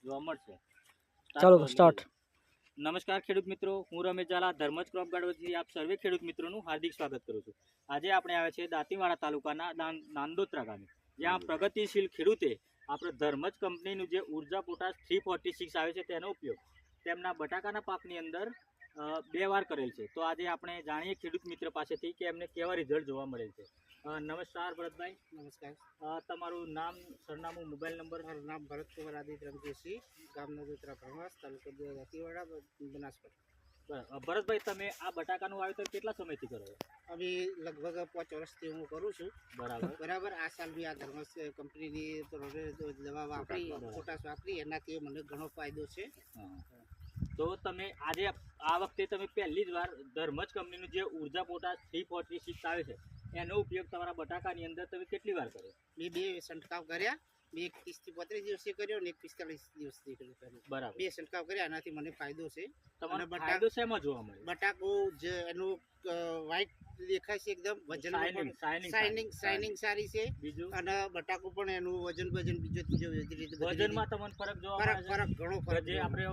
જોવા મળશે. ચાલો સ્ટાર્ટ. નમસ્કાર ખેડૂત મિત્રો, હું રમેશ ઝાલા ધર્મજ ક્રોપ ગાર્ડનથી આપ સર્વે ખેડૂત મિત્રોનું હાર્દિક સ્વાગત કરું છું. આજે આપણે આવ્યા છે દાંતીવાડા તાલુકાના નાંદોત્રા ગામે, જ્યાં પ્રગતિશીલ ખેડૂતે આપણે ધર્મજ કંપનીનું જે ઉર્જા પોટાશ 346 આવે છે તેનો ઉપયોગ તેમના બટાકાના પાકની અંદર 2 વાર કરેલ છે. તો આજે આપણે જાણીએ ખેડૂત મિત્ર પાસેથી કે એમને કેવા રિઝલ્ટ જોવા મળેલ છે. નમસ્કાર ભરતભાઈ. નમસ્કાર. તમારું નામ, સરનામું, મોબાઈલ નંબર? મારું નામ ભરતકુમાર આદિત્ય રમજીસિંહ, ગામ નાંદોત્રા પ્રવાસ, તાલુકો દાંતીવાડા, બનાસકાંઠા. ભરતભાઈ, તમે આ બટાકાનું વાવેતર કેટલા સમયથી કરો છો? અમે લગભગ 5 વર્ષથી હું કરું છું. બરાબર. આ સાલ બી આ ધર્મસ કંપનીની દવા વાપરી, પોટાશ વાપરી, એનાથી મને ઘણો ફાયદો છે. તો તમે આજે આ વખતે તમે પહેલી જ વાર ધર્મજ કંપનીનું જે ઉર્જા પોટાશ 346 આવે છે એનો ઉપયોગ તમારા બટાકાની અંદર તમે કેટલી વાર કર્યો? મેં 2 છંટકાવ કર્યા. એક 30 થી 35 દિવસે કર્યો અને એક 45 દિવસથી કર્યો. બરાબર. 2 છંટકાવ કર્યા, એનાથી મને ફાયદો છે. તમને ફાયદો શેમાં જોવા મળે? બટાકો જે એનું વ્હાઈટ દેખાય છે, એકદમ વજન શાઇનિંગ સારી છે. બીજું, અને બટાકો પણ એનું વજન બીજો ત્રીજો વજનમાં તમને ફરક જોવા મળે? ફરક ઘણો ફરક. જે આપણે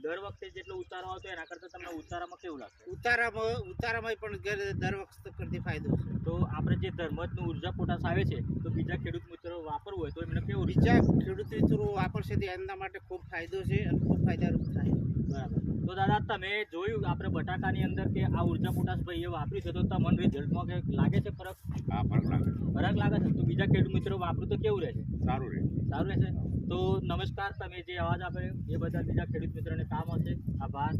દર વખતે જેટલો ઉતારો આવતો એના કરતા તમને ઉતારામાં કેવું લાગશે? ઉતારામાં પણ દર વખત કરતી ફાયદો છે. તો આપણે જે ધર્મજનું ઉર્જા પોટાશ આવે છે તો બીજા ખેડૂત મિત્રો વાપરવું હોય તો એમને કેવું? બીજા ખેડૂત મિત્રો વાપરશે તો એમના માટે ખૂબ ફાયદો છે અને ખૂબ ફાયદારૂપ થાય. બરાબર. તો દાદા, તમે જોયું આપણે બટાકાની અંદર કે આ ઉર્જા પોટાશ ભાઈએ વાપર્યું છે, તો તમને રિઝલ્ટમાં કે લાગે છે ફરક? હા, ફરક લાગે. ફરક લાગે છે. તો બીજા ખેડૂત મિત્રો વાપરું તો કેવું રહેશે? સારું રહે. સારું રહેશે. તો નમસ્કાર, તમે જે અવાજ આપે એ બધા બીજા ખેડૂત મિત્રોને કામ હશે. આભાર.